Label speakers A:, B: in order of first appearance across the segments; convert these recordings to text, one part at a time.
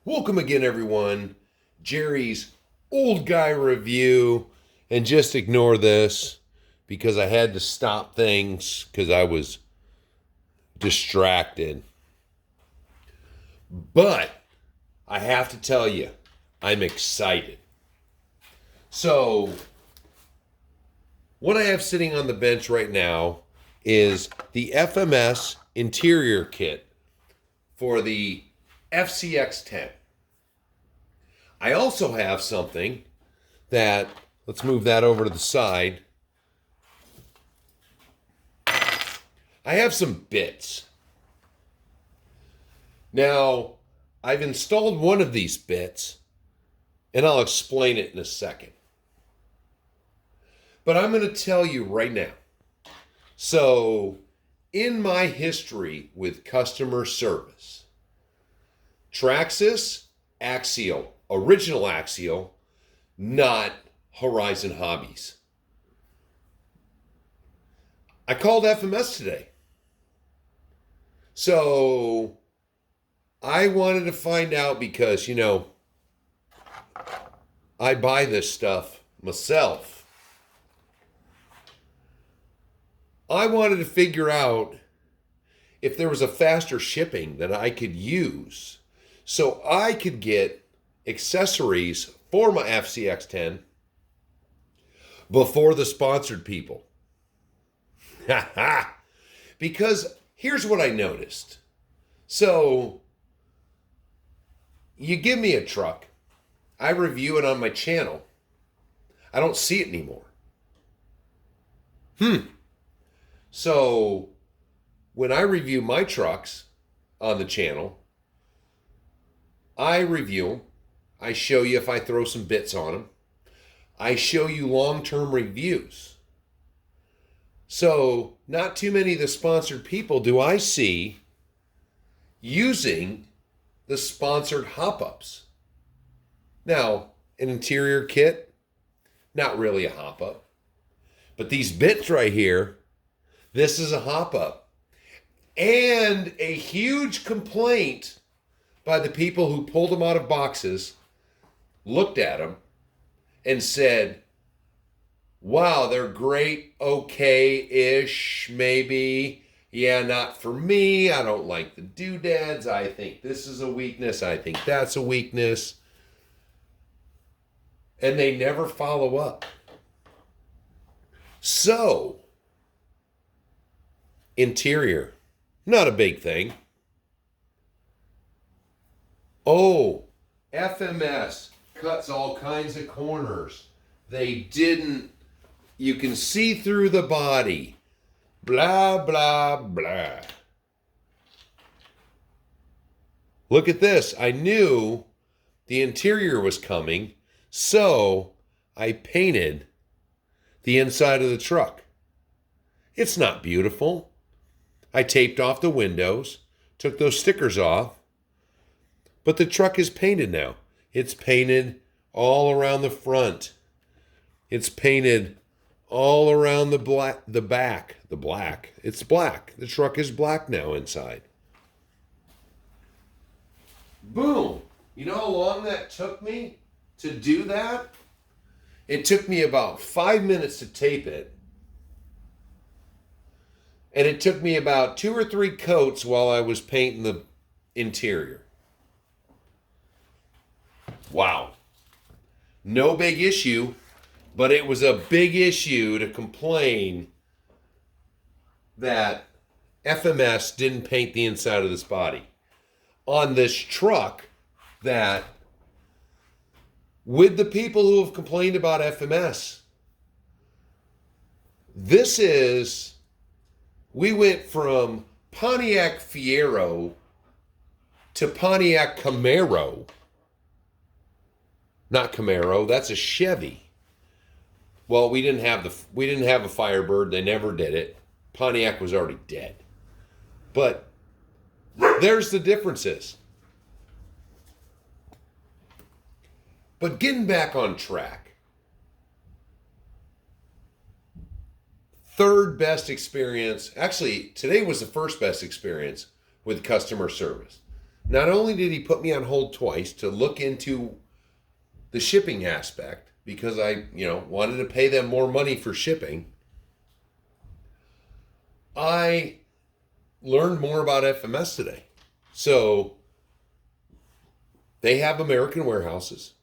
A: Welcome again, everyone. Jerry's Old Guy Review. And just ignore this because I had to stop things because I was distracted. But I have to tell you, I'm excited. So, what I have sitting on the bench right now is the FMS interior kit for the FCX10. I also have something that, let's move that over to the side. I have some bits. Now, I've installed one of these bits, and I'll explain it in a second. But I'm going to tell you right now. So, in my history with customer service, Traxxas, Axial, original Axial, not Horizon Hobbies. I called FMS today. So I wanted to find out because, I buy this stuff myself. I wanted to figure out if there was a faster shipping that I could use so I could get accessories for my FCX10 before the sponsored people. Because here's what I noticed. So you give me a truck, I review it on my channel. I don't see it anymore. So when I review my trucks on the channel, I review them. I show you if I throw some bits on them. I show you long-term reviews. So not too many of the sponsored people do I see using the sponsored hop-ups. Now, an interior kit, not really a hop-up. But these bits right here, this is a hop-up. And a huge complaint by the people who pulled them out of boxes, looked at them, and said, wow, they're great, okay-ish, maybe. Yeah, not for me. I don't like the doodads. I think this is a weakness. I think that's a weakness. And they never follow up. So, interior, not a big thing. Oh, FMS cuts all kinds of corners. They didn't, you can see through the body. Blah, blah, blah. Look at this. I knew the interior was coming, so I painted the inside of the truck. It's not beautiful. I taped off the windows, took those stickers off, but the truck is painted now. It's painted all around the front. It's painted all around the back. It's black. The truck is black now inside. Boom. You know how long that took me to do that? It took me about 5 minutes to tape it. And it took me about 2 or 3 coats while I was painting the interior. Wow. No big issue, but it was a big issue to complain that FMS didn't paint the inside of this body on this truck that, with the people who have complained about FMS, we went from Pontiac Fiero to Pontiac Camaro. Not Camaro, that's a Chevy. Well, we didn't have a Firebird. They never did it. Pontiac was already dead. But there's the differences. But getting back on track. Third best experience. Actually, today was the first best experience with customer service. Not only did he put me on hold twice to look into the shipping aspect, because I, wanted to pay them more money for shipping, I learned more about FMS today. So they have American warehouses.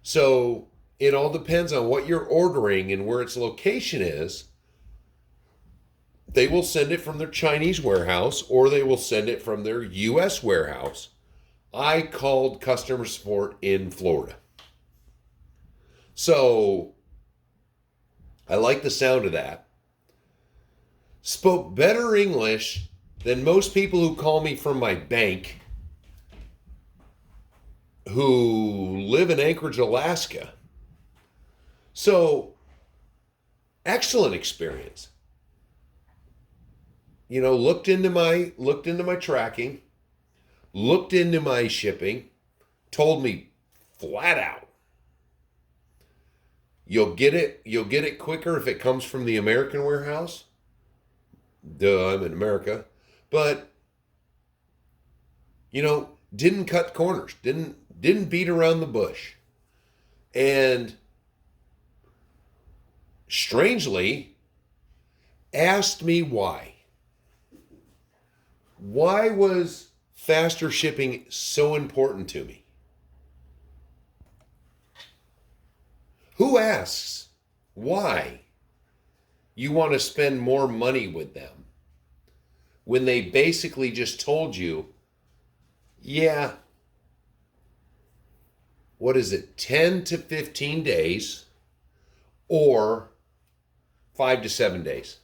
A: So it all depends on what you're ordering and where its location is. They will send it from their Chinese warehouse or they will send it from their U.S. warehouse. I called customer support in Florida. So I like the sound of that. Spoke better English than most people who call me from my bank who live in Anchorage, Alaska. So, excellent experience. Looked into my tracking, looked into my shipping, told me flat out, you'll get it quicker if it comes from the American warehouse. Duh, I'm in America. But, didn't cut corners, didn't beat around the bush. And strangely, asked me why. Why was faster shipping so important to me? Who asks why you want to spend more money with them when they basically just told you, yeah, what is it, 10 to 15 days or 5 to 7 days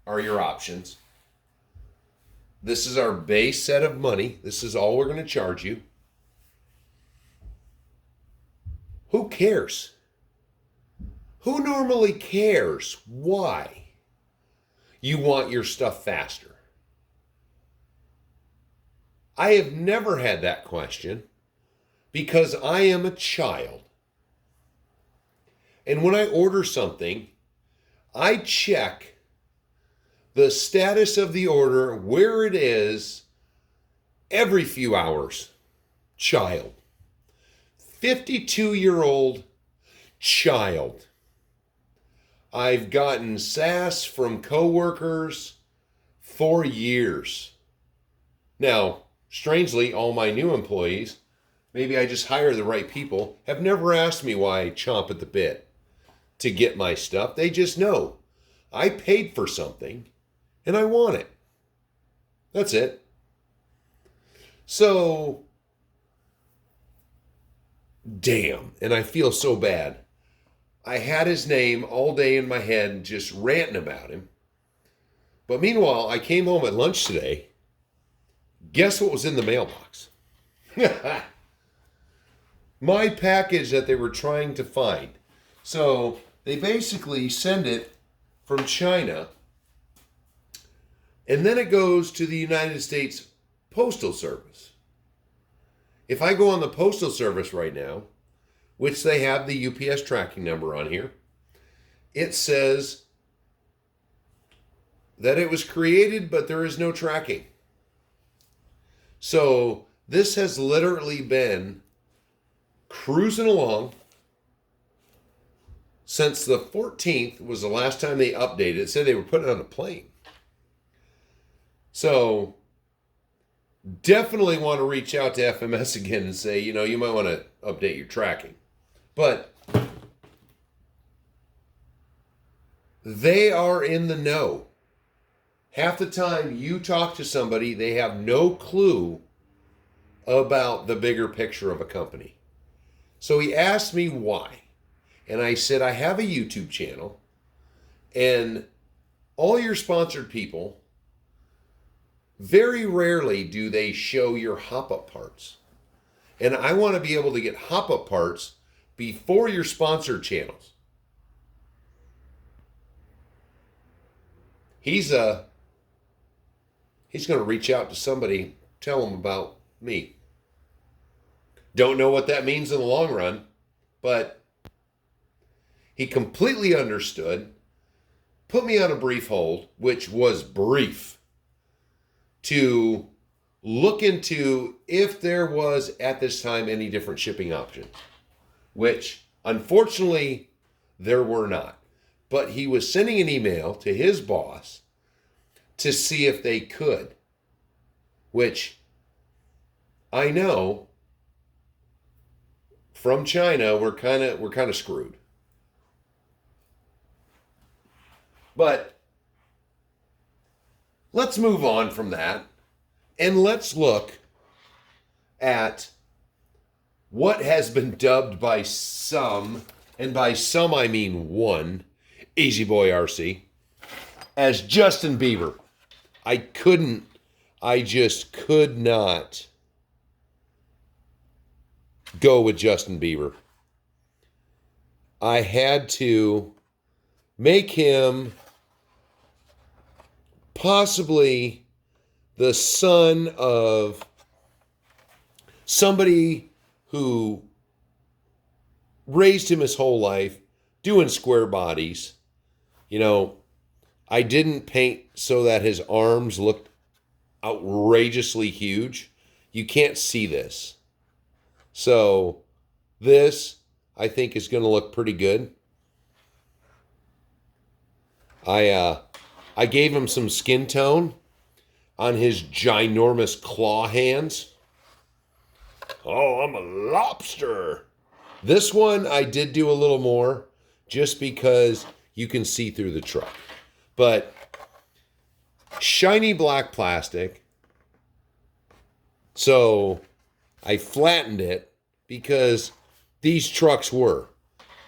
A: are your options. This is our base set of money. This is all we're going to charge you. Who cares? Who normally cares why you want your stuff faster? I have never had that question because I am a child. And when I order something, I check the status of the order, where it is, every few hours. Child. 52-year-old child. I've gotten sass from coworkers for years. Now, strangely, all my new employees, maybe I just hire the right people, have never asked me why I chomp at the bit to get my stuff. They just know I paid for something and I want it. That's it. So, damn, and I feel so bad. I had his name all day in my head just ranting about him. But meanwhile, I came home at lunch today. Guess what was in the mailbox? My package that they were trying to find. So they basically send it from China, and then it goes to the United States Postal Service. If I go on the Postal Service right now, which they have the UPS tracking number on here, it says that it was created, but there is no tracking. So this has literally been cruising along since the 14th was the last time they updated. It said they were putting it on a plane. So definitely want to reach out to FMS again and say, you might want to update your tracking. But they are in the know. Half the time you talk to somebody, they have no clue about the bigger picture of a company. So he asked me why. And I said, I have a YouTube channel, and all your sponsored people, very rarely do they show your hop-up parts. And I want to be able to get hop-up parts before your sponsored channels. He's going to reach out to somebody, tell them about me. Don't know what that means in the long run, but he completely understood, put me on a brief hold, which was brief, to look into if there was at this time any different shipping options, which unfortunately there were not. But he was sending an email to his boss to see if they could, which I know from China we're kind of screwed. But let's move on from that and let's look at what has been dubbed by some, and by some I mean one, Easy Boy RC, as Justin Bieber. I just could not go with Justin Bieber. I had to make him possibly the son of somebody who raised him his whole life doing square bodies. You know, I didn't paint so that his arms looked outrageously huge. You can't see this. So this, I think, is going to look pretty good. I gave him some skin tone on his ginormous claw hands. Oh, I'm a lobster. This one I did do a little more just because you can see through the truck. But shiny black plastic. So I flattened it because these trucks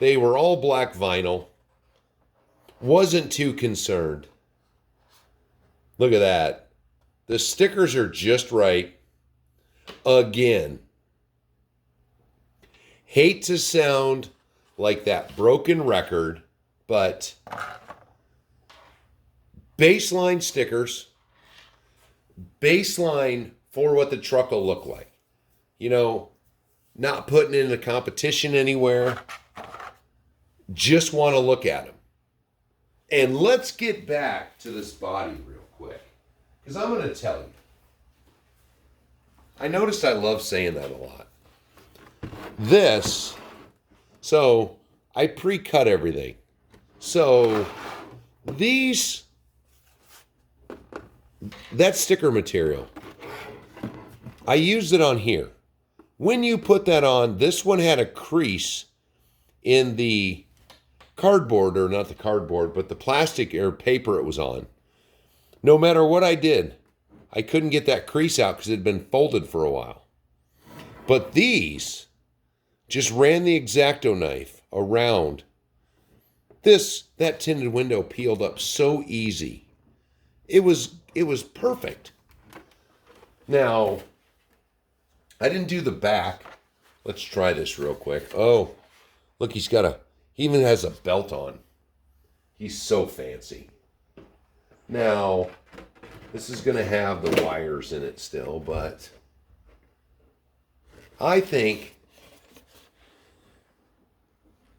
A: they were all black vinyl. Wasn't too concerned. Look at that. The stickers are just right. Again, hate to sound like that broken record, but baseline stickers, baseline for what the truck will look like. You know, not putting it in a competition anywhere. Just want to look at them. And let's get back to this body real quick, because I'm going to tell you. I noticed I love saying that a lot. So I pre-cut everything. So that sticker material, I used it on here. When you put that on, this one had a crease in the cardboard, or not the cardboard, but the plastic or paper it was on. No matter what I did, I couldn't get that crease out because it had been folded for a while. But these just ran the X-Acto knife around. That tinted window peeled up so easy. It was perfect. Now, I didn't do the back. Let's try this real quick. Oh, look, he even has a belt on. He's so fancy. Now, this is going to have the wires in it still, but I think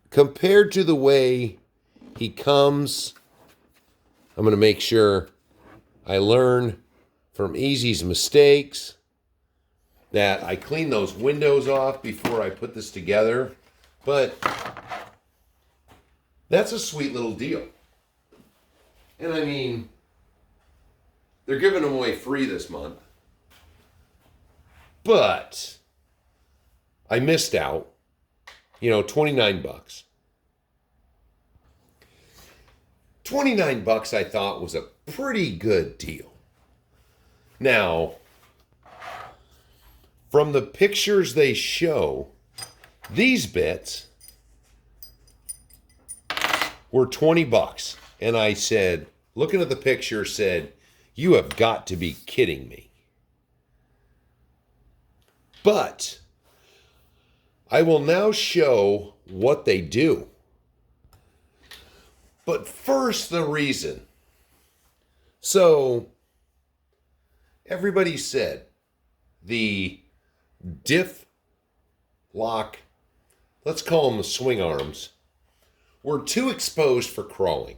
A: compared to the way he comes, I'm going to make sure I learn from Easy's mistakes, that I clean those windows off before I put this together. But that's a sweet little deal. And I mean, they're giving them away free this month. But I missed out. $29. $29 I thought was a pretty good deal. Now, from the pictures they show, these bits were $20. And I said, looking at the picture, said, you have got to be kidding me. But I will now show what they do. But first, the reason. So, everybody said the Diff Lock, let's call them the swing arms, were too exposed for crawling.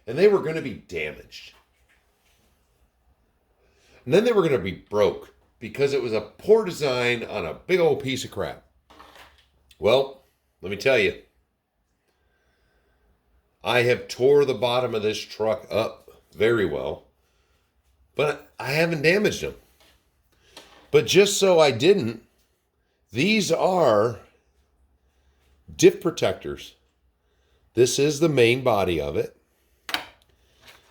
A: And they were going to be damaged. And then they were going to be broke because it was a poor design on a big old piece of crap. Well, let me tell you, I have tore the bottom of this truck up very well, but I haven't damaged them. But just so I didn't, these are diff protectors. This is the main body of it.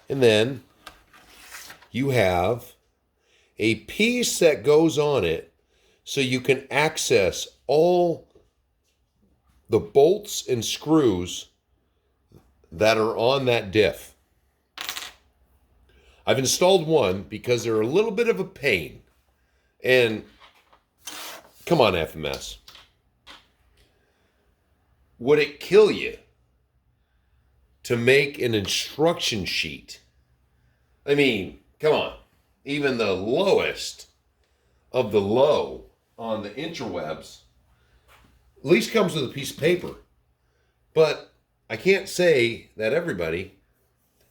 A: And then you have a piece that goes on it so you can access all the bolts and screws that are on that diff. I've installed one because they're a little bit of a pain. And come on, FMS. Would it kill you to make an instruction sheet? I mean, come on. Even the lowest of the low on the interwebs at least comes with a piece of paper. But I can't say that everybody.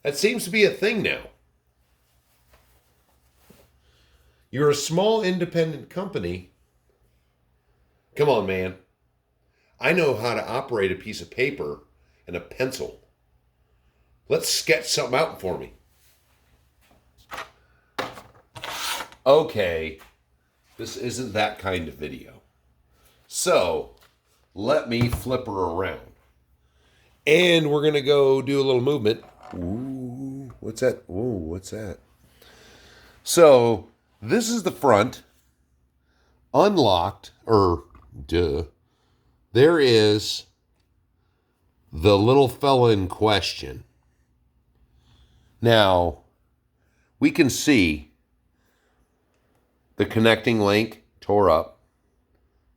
A: That seems to be a thing now. You're a small independent company. Come on, man. I know how to operate a piece of paper and a pencil. Let's sketch something out for me. Okay, this isn't that kind of video. So, let me flip her around. And we're going to go do a little movement. Ooh, what's that? Ooh, what's that? So, this is the front. Unlocked, there is the little fella in question. Now, we can see the connecting link tore up.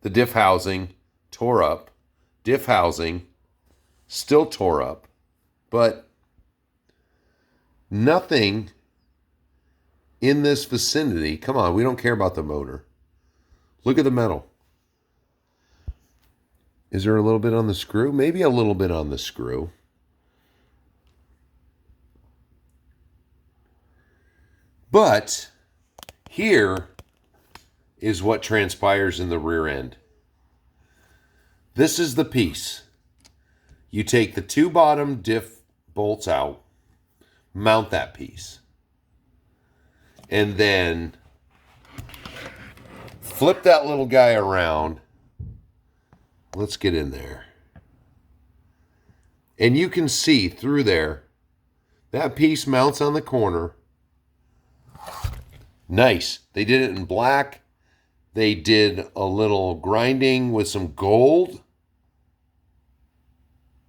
A: The diff housing tore up. Diff housing still tore up. But nothing in this vicinity. Come on, we don't care about the motor. Look at the metal. Is there a little bit on the screw? Maybe a little bit on the screw. But here is what transpires in the rear end. This is the piece. You take the two bottom diff bolts out, mount that piece, and then flip that little guy around. Let's get in there. And you can see through there, that piece mounts on the corner. Nice. They did it in black. They did a little grinding with some gold.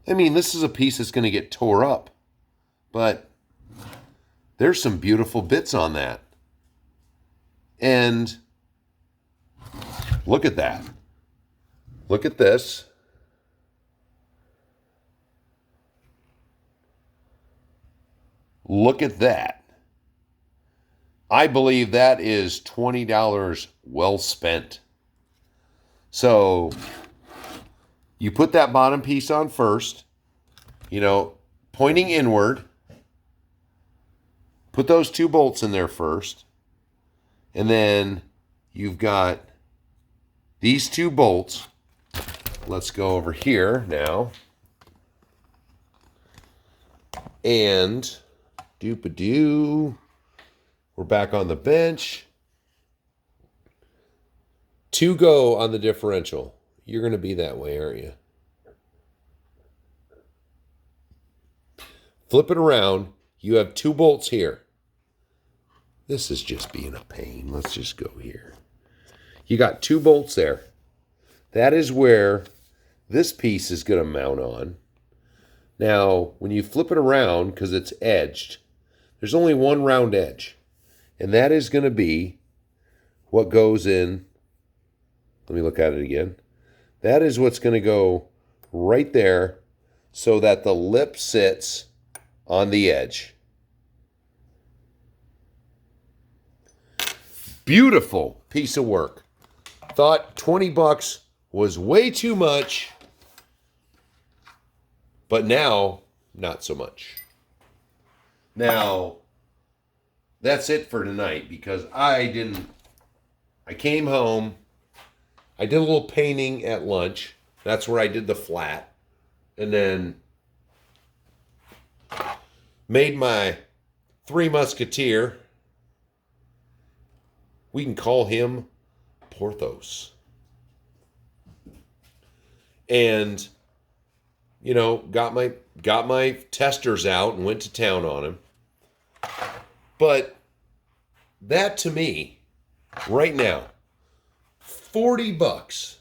A: I mean, this is a piece that's going to get tore up. But there's some beautiful bits on that. And look at that. Look at this. Look at that. I believe that is $20 well spent. So you put that bottom piece on first, pointing inward. Put those two bolts in there first. And then you've got these two bolts. Let's go over here now. And doop-a-doo. We're back on the bench. Two go on the differential. You're going to be that way, aren't you? Flip it around. You have two bolts here. This is just being a pain. Let's just go here. You got two bolts there. That is where this piece is going to mount on. Now, when you flip it around, because it's edged, there's only one round edge. And that is going to be what goes in. Let me look at it again. That is what's going to go right there so that the lip sits on the edge. Beautiful piece of work. Thought $20 was way too much, but now not so much. Now, that's it for tonight because I didn't I came home. I did a little painting at lunch. That's where I did the flat. And then made my Three Musketeer. We can call him Porthos. And, you know, got my testers out and went to town on him. But that to me, right now, $40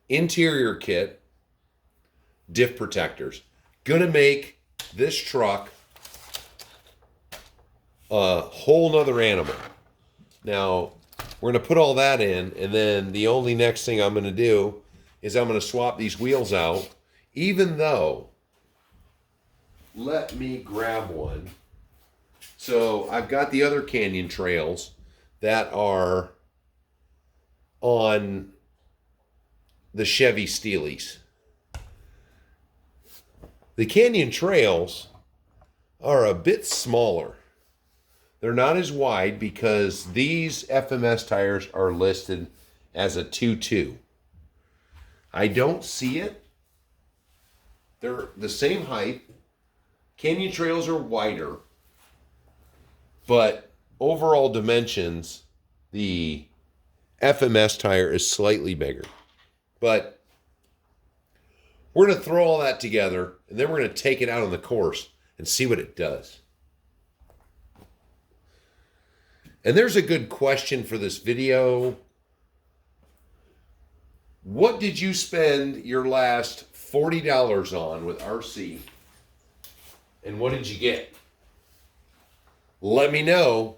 A: interior kit, diff protectors. Gonna make this truck a whole nother animal. Now, we're gonna put all that in, and then the only next thing I'm gonna do is I'm gonna swap these wheels out, even though, let me grab one. So I've got the other Canyon Trails that are on the Chevy Steelies. The Canyon Trails are a bit smaller. They're not as wide because these FMS tires are listed as a 2.2. I don't see it. They're the same height. Canyon Trails are wider, but overall dimensions, the FMS tire is slightly bigger. But we're going to throw all that together, and then we're going to take it out on the course and see what it does. And there's a good question for this video. What did you spend your last $40 on with RC? And what did you get? Let me know,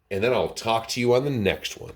A: and then I'll talk to you on the next one.